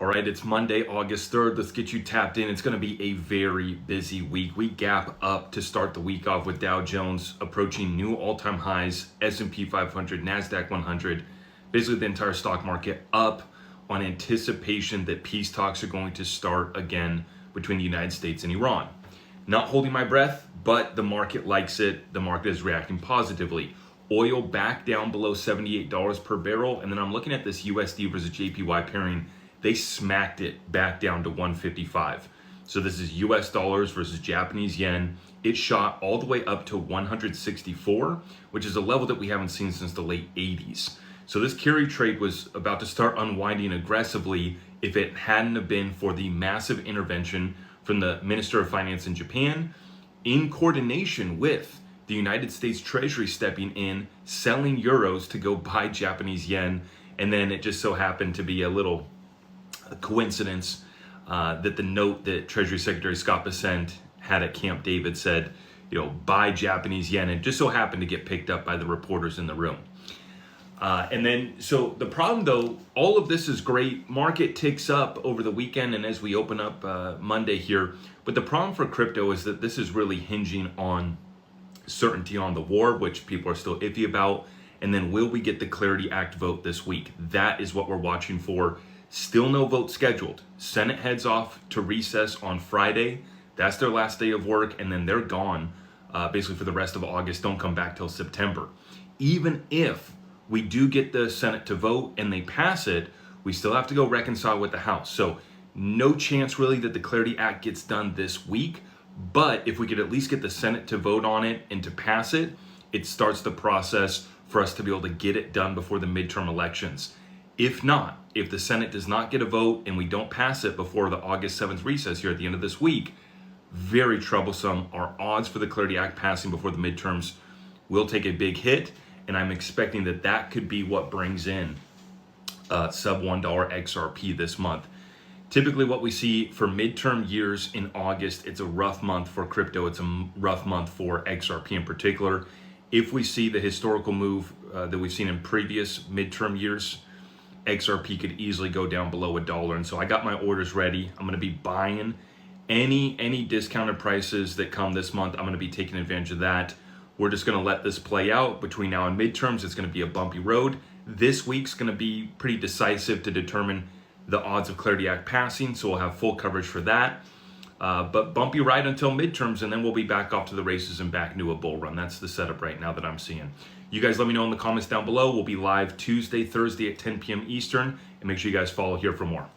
All right, it's Monday, August 3rd. Let's get you tapped in. It's going to be a very busy week. We gap up to start the week off with Dow Jones approaching new all-time highs, S&P 500, NASDAQ 100, basically the entire stock market up on anticipation that peace talks are going to start again between the United States and Iran. Not holding my breath, but the market likes it. The market is reacting positively. Oil back down below $78 per barrel, and then I'm looking at this USD versus JPY pairing. They smacked it back down to 155. So this is US dollars versus Japanese yen. It shot all the way up to 164, which is a level that we haven't seen since the late 80s. So this carry trade was about to start unwinding aggressively if it hadn't have been for the massive intervention from the Minister of Finance in Japan in coordination with the United States Treasury stepping in, selling euros to go buy Japanese yen. And then it just so happened to be a little coincidence that the note that Treasury Secretary Scott Bessent had at Camp David said, buy Japanese yen, and just so happened to get picked up by the reporters in the room. So the problem though, all of this is great. Market ticks up over the weekend and as we open up Monday here. But the problem for crypto is that this is really hinging on certainty on the war, which people are still iffy about. And then will we get the Clarity Act vote this week? That is what we're watching for. Still no vote scheduled. Senate heads off to recess on Friday. That's their last day of work, and then they're gone basically for the rest of August. Don't come back till September. Even if we do get the Senate to vote and they pass it, we still have to go reconcile with the House. So no chance really that the Clarity Act gets done this week. But if we could at least get the Senate to vote on it and to pass it, it starts the process for us to be able to get it done before the midterm elections. If not, if the Senate does not get a vote and we don't pass it before the August 7th recess here at the end of this week, very troublesome. Our odds for the Clarity Act passing before the midterms will take a big hit, and I'm expecting that could be what brings in sub $1 XRP this month. Typically what we see for midterm years in August, it's a rough month for crypto. It's a rough month for XRP in particular. If we see the historical move that we've seen in previous midterm years, XRP could easily go down below $1. And so I got my orders ready. I'm going to be buying any discounted prices that come this month. I'm going to be taking advantage of that. We're just going to let this play out between now and midterms. It's going to be a bumpy road. This week's going to be pretty decisive to determine the odds of Clarity Act passing. So we'll have full coverage for that. But bumpy ride until midterms, and then we'll be back off to the races and back into a bull run. That's the setup right now that I'm seeing. You guys let me know in the comments down below. We'll be live Tuesday, Thursday at 10 p.m. Eastern, and make sure you guys follow here for more.